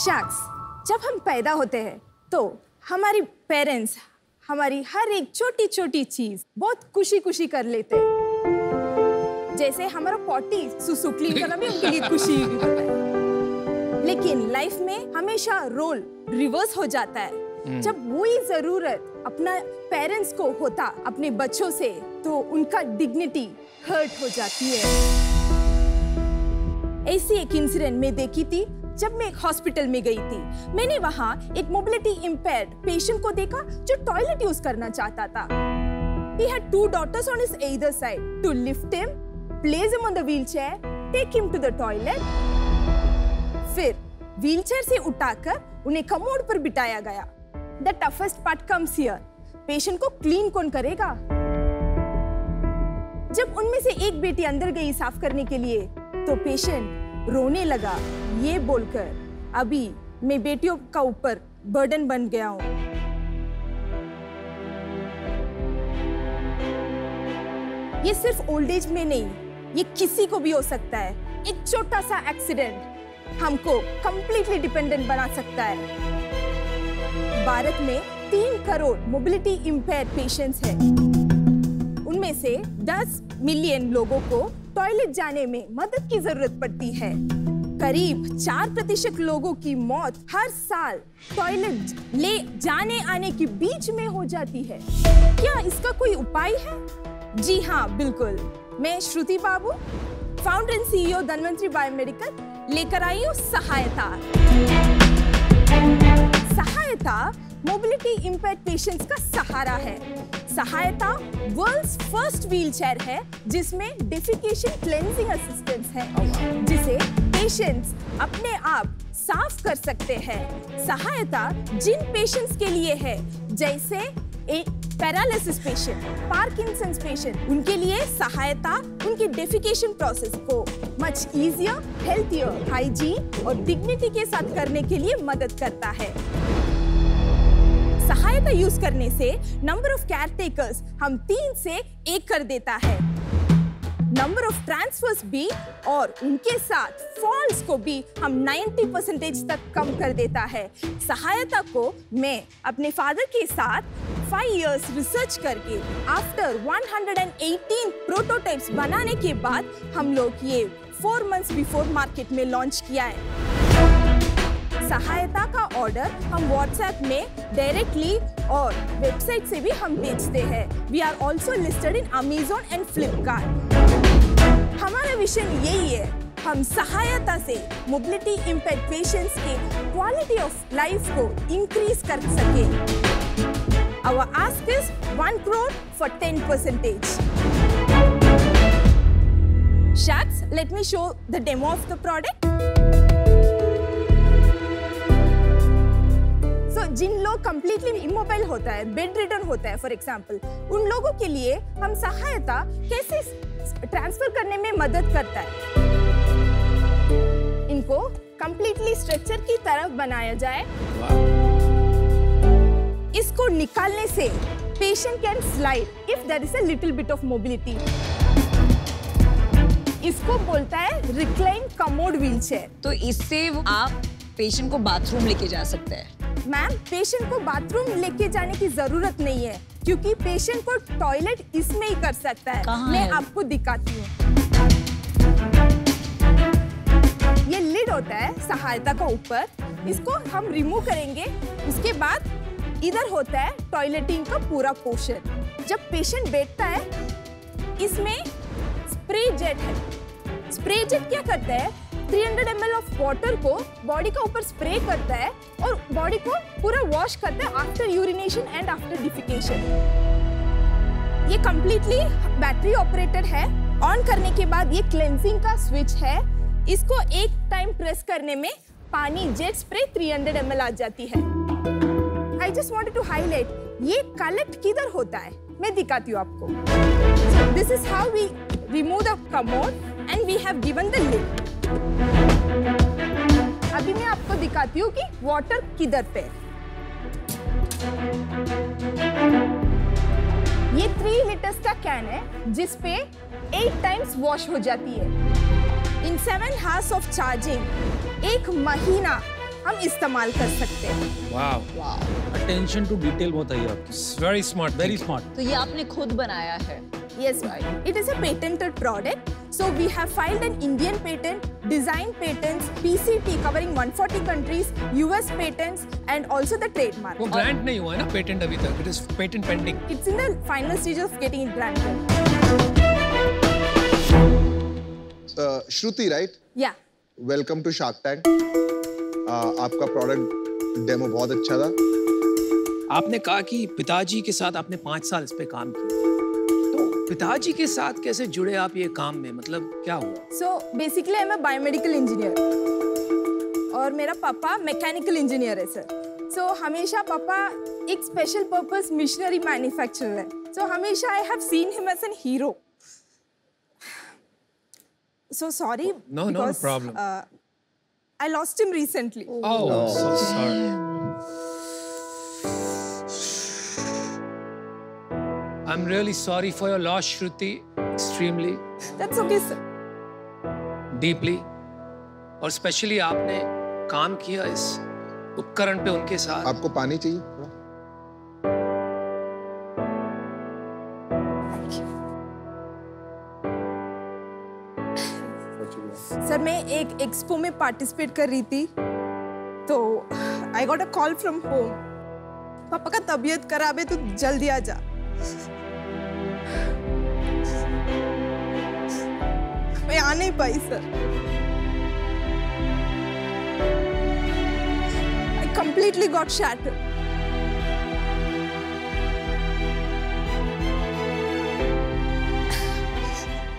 शख्स जब हम पैदा होते हैं तो हमारी पेरेंट्स हमारी हर एक छोटी छोटी चीज बहुत खुशी खुशी कर लेते हैं। जैसे हमारा पॉटी सुसु क्लीन करना भी उनके लिए खुशी होता है। लेकिन लाइफ में हमेशा रोल रिवर्स हो जाता है। जब वही जरूरत अपना पेरेंट्स को होता अपने बच्चों से, तो उनका डिग्निटी हर्ट हो जाती है। ऐसी एक इंसिडेंट में देखी थी जब मैं हॉस्पिटल में गई थी। मैंने वहां एक मोबिलिटी इम्पेयर्ड पेशेंट को देखा जो टॉयलेट यूज करना चाहता था। He had 2 daughters on his either side. To lift him, place him on the wheelchair, take him to the toilet. फिर व्हीलचेयर से उठाकर उन्हें कमोड पर बिठाया गया। The toughest part comes here. Patient को क्लीन कौन करेगा? जब उनमें से एक बेटी अंदर गई साफ करने के लिए, तो पेशेंट रोने लगा ये बोलकर, अभी मैं बेटियों का ऊपर बर्डन बन गया हूं। ये सिर्फ ओल्ड एज में नहीं, ये किसी को भी हो सकता है। एक छोटा सा एक्सीडेंट हमको कंप्लीटली डिपेंडेंट बना सकता है। भारत में 3 करोड़ मोबिलिटी इम्पेयर्ड पेशेंट्स हैं। उनमें से 10 मिलियन लोगों को टॉयलेट जाने में मदद की जरूरत पड़ती है। करीब 4% लोगों की मौत हर साल टॉयलेट ले जाने आने के बीच में हो जाती है। क्या इसका कोई उपाय है? जी हाँ, बिल्कुल। मैं Shruti Babu, founder and CEO Dhanvantari biomedical, लेकर आई हूँ सहायता। सहायता मोबिलिटी इम्पेयर्ड पेशेंट्स का सहारा है। सहायता वर्ल्ड्स फर्स्ट व्हीलचेयर है जिसमें डेफिकेशन क्लेंजिंग असिस्टेंस है, जिसे पेशेंट्स अपने आप साफ कर सकते हैं। सहायता जिन पेशेंट्स के लिए है, जैसे एक पैरालिसिस पेशेंट, पार्किंसंस पेशेंट, उनके लिए सहायता उनकी डेफिकेशन प्रोसेस को मच इजियर, हेल्थियर, हाइजीन और डिग्निटी के साथ करने के लिए मदद करता है। सहायता यूज करने से नंबर ऑफ केयर टेकर्स हम 3 से 1 कर देता है। नंबर ऑफ ट्रांसफर्स भी और उनके साथ फॉल्स को भी हम 90% तक कम कर देता है। सहायता को मैं अपने फादर के साथ 5 इयर्स रिसर्च करके आफ्टर 118 प्रोटोटाइप्स बनाने के बाद हम लोग ये 4 मंथ्स बिफोर मार्केट में लॉन्च किया है। सहायता का ऑर्डर हम व्हाट्सएप में डायरेक्टली और वेबसाइट से भी हम बेचते हैं। We are also listed in Amazon and Flipkart. हमारा विजन यही है, हम सहायता से मोबिलिटी इम्पेयर्ड पेशेंट्स के क्वालिटी ऑफ लाइफ को इंक्रीज कर सके। Our ask is 1 crore for 10%. Shaks, let me show the demo of the product. जिन लोग कंप्लीटली इमोबाइल होता है, बेड रिडन होता है फॉर एग्जांपल, उन लोगों के लिए हम सहायता कैसे ट्रांसफर करने में मदद करता है। इनको कंप्लीटली स्ट्रेचर की तरफ बनाया जाए। इसको निकालने से patient can slide if there is a little bit of mobility. इसको बोलता है रिक्लाइन कमोड व्हीलचेयर। तो इससे आप पेशेंट को बाथरूम लेके जा सकते हैं? मैम, पेशेंट को बाथरूम लेके जाने की जरूरत नहीं है, क्योंकि पेशेंट को टॉयलेट इसमें ही कर सकता है। मैं आपको दिखाती हूँ। ये लिड होता है सहायता का ऊपर, इसको हम रिमूव करेंगे। उसके बाद इधर होता है टॉयलेटिंग का पूरा पोर्शन। जब पेशेंट बैठता है, इसमें स्प्रे जेट है। स्प्रे जेट क्या करता है? 300 ml ऑफ वाटर को बॉडी का ऊपर स्प्रे करता है और बॉडी को पूरा वॉश करता है after urination and after defecation. ये कंप्लीटली बैटरी ऑपरेटेड है। ऑन करने के बाद ये क्लेंजिंग का स्विच है। इसको एक टाइम प्रेस करने में पानी जेट स्प्रे 300 ml आ जाती है। I just wanted to highlight ये कलेक्ट किधर होता है, मैं दिखाती हूँ आपको। This is how we remove the commode and we have given the lid. अभी मैं आपको दिखाती हूँ कि वाटर किधर पे। ये 3 लीटर्स का कैन है जिसपे 8 टाइम्स वॉश हो जाती है। इन 7 hours ऑफ चार्जिंग 1 महीना हम इस्तेमाल कर सकते हैं। वाओ, अटेंशन टू डिटेल बहुत है आपकी। Very smart, very smart. तो ये आपने खुद बनाया है? Yes, it is a patented product. So we have filed an Indian patent, design patents, PCT covering 140 countries, US patents, and also the trademark. वो ग्रांट नहीं हुआ है ना पेटेंट अभी तक? It is patent pending. It's in the final stage of getting it granted. Shruti, right? Yeah. Welcome to Shark Tank. आपका product demo बहुत अच्छा था। आपने कहा कि पिताजी के साथ आपने 5 साल इस पे काम किया, तो पिताजी के साथ कैसे जुड़े आप ये काम में, मतलब क्या हुआ? So basically I'm a biomedical engineer और मेरा पापा मैकेनिकल इंजीनियर है सर। So हमेशा पापा एक स्पेशल पर्पस मिशनरी मैन्युफैक्चरर है। So हमेशा I have seen him as a hero. So sorry. No, no problem. I lost him recently. Oh, so sorry. I'm really sorry for your loss, Shruti. Extremely. That's okay, sir. Deeply. और specially आपने काम किया इस उपकरण पे उनके साथ। आपको पानी चाहिए? सर मैं एक एक्सपो में पार्टिसिपेट कर रही थी, तो I got a call from home, पापा का तबीयत खराब है, तू जल्दी आ जा। मैं आ नहीं पाई sir. I completely got shattered.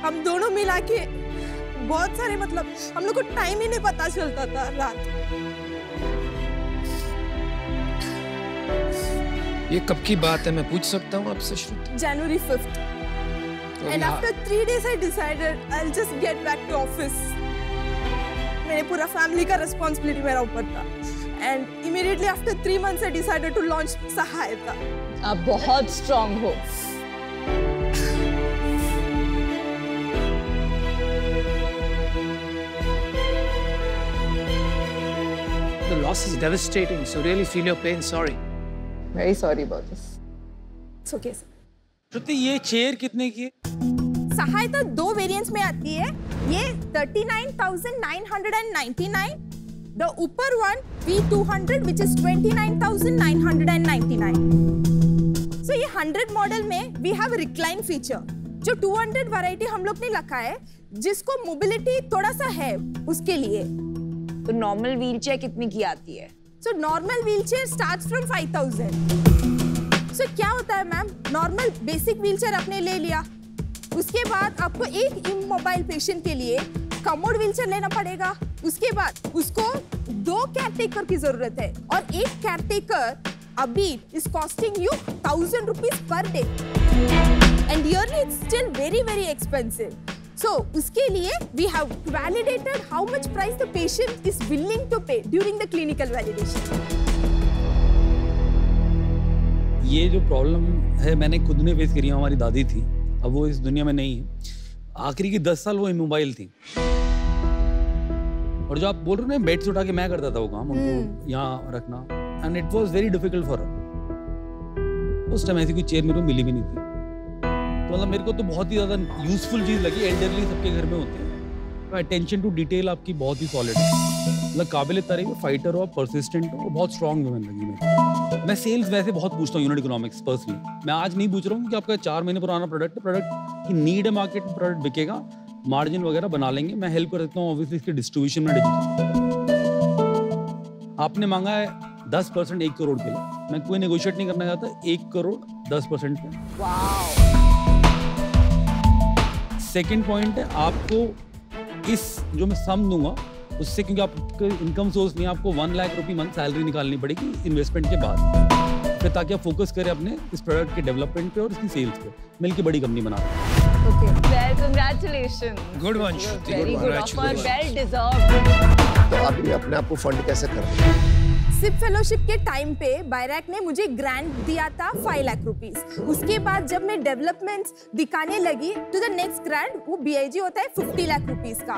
हम दोनों मिला के बहुत सारे, मतलब हम लोग को टाइम ही नहीं पता चलता था रात। ये कब की बात है, मैं पूछ सकता हूँ आपसे श्रुति? January 5th. And after 3 days I decided I'll just get back to office. मेरे पूरा फैमिली का रिस्पॉन्सिबिलिटी मेरा ऊपर था। And immediately after 3 months I decided to launch सहायता। आप बहुत स्ट्रांग हो। The loss is devastating, so really feel your pain. Sorry. Very sorry about this. It's okay sir। श्रुति, ये चेयर कितने की है? सहायता 2 वेरिएंट्स में आती है। ये 39,999। The ऊपर one V200 which is 29,999। So ये 100 मॉडल में we have a recline feature। जो 200 वैरायटी हम लोग ने रखा है, जिसको मोबिलिटी थोड़ा सा है उसके लिए। तो नॉर्मल व्हीलचेयर कितने की आती है? So normal wheelchair starts from 5,000। So क्या होता है मैम, नॉर्मल बेसिक व्हीलचेयर आपने ले लिया, उसके बाद आपको एक इमोबाइल पेशेंट के लिए कमोड व्हीलचेयर लेना पड़ेगा। उसके बाद उसको 2 केयरटेकर की जरूरत है, और एक केयरटेकर अभी is costing you 1,000 rupees per day, and yearly it's still very very expensive. So उसके लिए we have validated how much price the patient is willing to pay during the clinical validation. ये जो problem है मैंने खुद ने face करी है। हमारी दादी थी, अब वो इस दुनिया में नहीं है। आखिरी की 10 साल वो इमोबाइल थी, और जो आप बोल रहे हो ना, बेड से उठा के मैं करता था वो काम, उनको यहाँ रखना, and it was very difficult for her. उस टाइम ऐसी कोई चेयर मेरे को मिली भी नहीं थी। तो मतलब मेरे को तो बहुत ही ज़्यादा यूजफुल चीज़ लगी। एल्डरली सबके घर में होते हैं, तो अटेंशन टू डिटेल आपकी बहुत ही सॉलिड है, मतलब काबिल तारीफ है। फाइटर हो, परसिस्टेंट हो, बहुत स्ट्रॉन्ग वुमेन लगी मेरे। मैं सेल्स वैसे बहुत पूछता हूँ, यूनिट इकोनॉमिक्स पर्सनली। मैं आज नहीं पूछ रहा हूँ कि आपका 4 महीने पुराना प्रोडक्ट है, प्रोडक्ट की नीड है मार्केट में, प्रोडक्ट बिकेगा, मार्जिन वगैरह बना लेंगे, मैं हेल्प कर सकता हूँ ऑब्वियसली इसके डिस्ट्रीब्यूशन में। आपने मांगा है 10% 1 करोड़ के लिए, मैं कोई नेगोशिएट नहीं करना चाहता। 1 करोड़ 10% पे। सेकेंड पॉइंट है, आपको इस जो मैं सम दूंगा उससे, क्योंकि आपका इनकम सोर्स नहीं है, आपको 1 लाख रुपये मंथ सैलरी निकालनी पड़ेगी इन्वेस्टमेंट के बाद, फिर ताकि आप फोकस करें अपने इस प्रोडक्ट के डेवलपमेंट पे और इसकी सेल्स पे, मिलके बड़ी कंपनी बना। Okay. Well, congratulations. Good one, Shruti. Very good offer, Congratulations. well deserved. तो अभी अपने आप को फंड कैसे कर रहे हैं? सिप फेलोशिप के टाइम पे बायरैक ने मुझे ग्रांट दिया था 5 लाख रुपीस। उसके बाद जब मैं डेवलपमेंट्स दिखाने लगी तो द नेक्स्ट ग्रांट वो BIG होता है 50 लाख रुपीस का।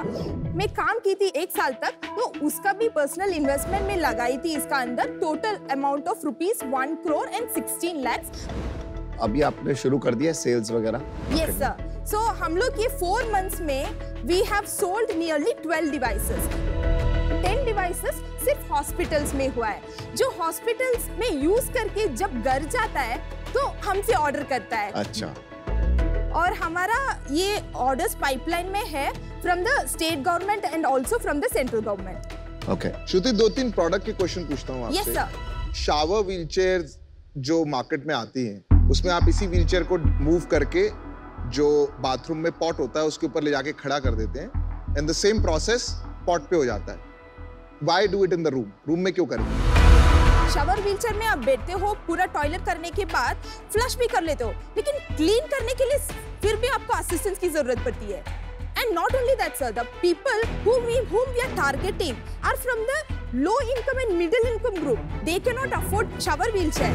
मैं काम की थी 1 साल तक, तो उसका भी पर्सनल इन्वेस्टमेंट में लगाई थी इसका अंदर, total amount of rupees 1 crore and 16 lakhs। अभी आपने शुरू कर दिया सेल्स वगैरह? Yes sir. सो हम लोग ये 4 months में we have sold nearly 12 devices. 10 devices सिर्फ हॉस्पिटल्स में हुआ है, जो हॉस्पिटल्स में यूज करके जब घर जाता है तो हमसे ऑर्डर करता है। अच्छा। और हमारा ये ऑर्डर्स पाइपलाइन में है from the state government and also from the central government. Okay. Shruti 2-3 product के क्वेश्चन पूछता हूँ आपसे। Yes sir. शावर व्हीलचेयर्स जो मार्केट में आती हैं, उसमें आप इसी व्हीलचेयर को मूव करके जो बाथरूम में पॉट होता है उसके ऊपर ले जाके खड़ा कर देते हैं, and the same process pot पे हो जाता है। Why do it in the room? Room में क्यों करें? शावर व्हीलचेयर में आप बैठते हो, पूरा टॉयलेट करने के बाद फ्लश भी कर लेते हो, लेकिन क्लीन करने के लिए फिर भी आपको असिस्टेंस की जरूरत पड़ती है। And not only that, sir, the people whom we are targeting are from the low income and middle income group. They cannot afford shower wheelchair.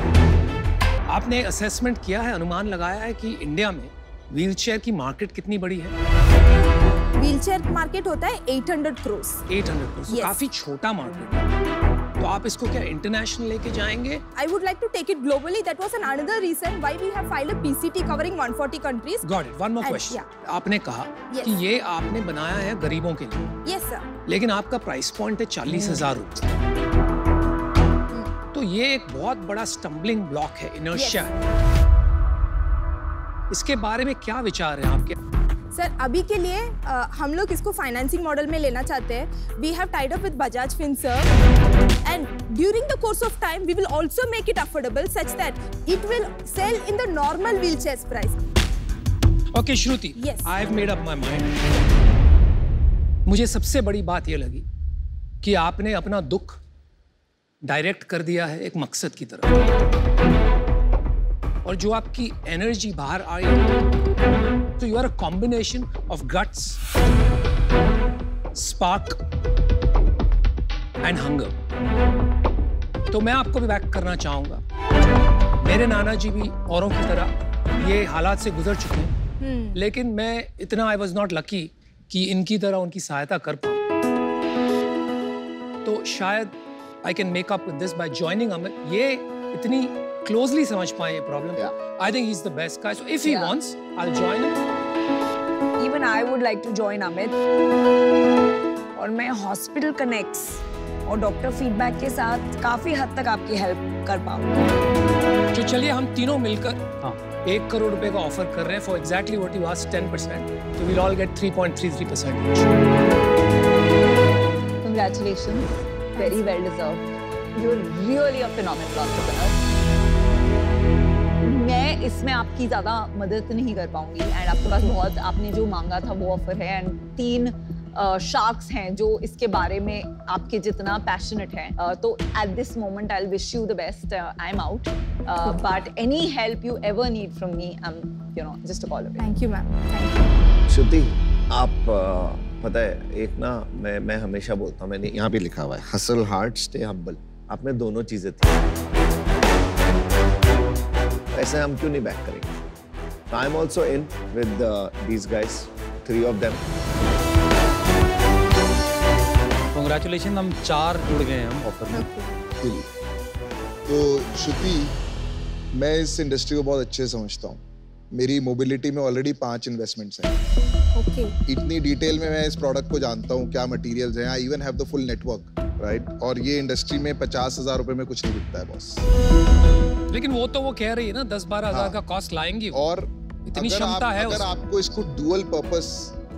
आपने असेसमेंट किया है, अनुमान लगाया है कि इंडिया में व्हीलचेयर की मार्केट कितनी बड़ी है? व्हीलचेयर मार्केट होता है 800 crores। 800 crores। Yes. काफी छोटा मार्केट है। तो आप इसको क्या इंटरनेशनल लेके जाएंगे? I would like to take it globally. That was another reason why we have filed a PCT covering 140 countries. Got it. One more And- question. yeah. आपने कहा Yes. कि ये आपने बनाया है गरीबों के लिए, Yes, sir. लेकिन आपका प्राइस पॉइंट है 40,000 रुपए। तो ये एक बहुत बड़ा स्टम्बलिंग ब्लॉक है, इनर्शिया है। इसके बारे में क्या विचार है आपके? सर अभी के लिए हम लोग इसको फाइनेंसिंग मॉडल में लेना चाहते हैं। We have tied up with Bajaj Finserv and during the course of time we will also make it affordable such that it will sell in the normal wheelchairs price. Okay Shruti, Yes. I have made up my mind. मुझे सबसे बड़ी बात ये लगी कि आपने अपना दुख डायरेक्ट कर दिया है एक मकसद की तरफ, और जो आपकी एनर्जी बाहर आई, तो you are a combination of guts, spark and hunger. तो मैं आपको भी बैक करना चाहूंगा। मेरे नाना जी भी औरों की तरह ये हालात से गुजर चुके हैं, लेकिन मैं इतना आई वॉज नॉट लकी कि इनकी तरह उनकी सहायता कर पाऊं। तो शायद I can make up with this by joining Amit. ये इतनी क्लोजली समझ पाए ये problem. I think he is the best guy, so if he wants I will join him. Even I would like to join Amit. और मैं hospital connects और doctor feedback के साथ काफी हद तक आपकी हेल्प कर पाऊंगा। तो चलिए हम तीनों मिलकर हाँ 1 करोड़ रुपए का ऑफर कर रहे हैं for exactly what you asked, 10%। तो we'll all get 3.33%। Congratulations, very well deserved. You're really a phenomenal entrepreneur. मैं इसमें आपकी ज्यादा मदद नहीं कर पाऊंगी एंड आपके पास बहुत, आपने जो मांगा था वो ऑफर है एंड 3 शार्क्स हैं जो इसके बारे में आपके जितना पैशनेट हैं। तो at this moment I will wish you the best. I am out, but any help you ever need from me, I am just a call away. Thank you ma'am. Shruti, आप पता है एक ना, मैं हमेशा बोलता हूँ, मैंने यहाँ पे लिखा हुआ है हसल हार्ड स्टे हम्बल। आप में दोनों चीजें थी, ऐसे हम क्यों नहीं बैक करेंगे? I am also in with these guys, 3 of them. Congratulation, हम 4 जुड़ गए हैं हम ऑफर में। तो श्रुति, मैं इस इंडस्ट्री को बहुत अच्छे से समझता हूँ। मेरी मोबिलिटी में ऑलरेडी 5 इन्वेस्टमेंट्स हैं। ओके। इतनी डिटेल में मैं इस प्रोडक्ट को जानता हूँ, क्या मटेरियल्स हैं। I even have the full network, right? और ये इंडस्ट्री में 50,000 रुपए में कुछ नहीं बिकता है बॉस। लेकिन वो तो वो कह रही है ना 10-12 हजार का कॉस्ट लाएंगी। और इतनी क्षमता है अगर आपको इसको डुअल पर्पस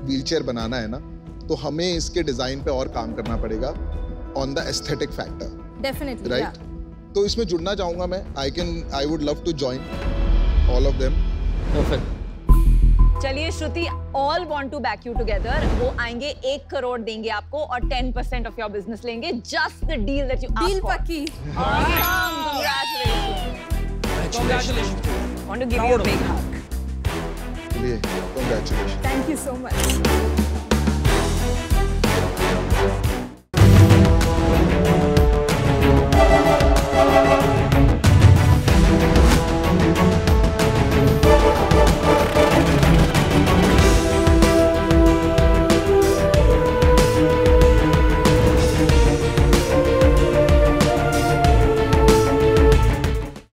व्हीलचेयर बनाना है ना, तो हमें इसके डिजाइन पे और काम करना पड़ेगा on the aesthetic factor, definitely, right? तो इसमें जुड़ना चाहूंगा मैं। I would love to join all of them. Perfect. चलिए Shruti, all want to back you together. वो आएंगे, 1 करोड़ देंगे आपको और 10% ऑफ योर बिजनेस लेंगे। Just the deal that you asked deal for. पक्की। Congratulations. Want to give you a big hug. चलिए, congratulations. Thank you so much.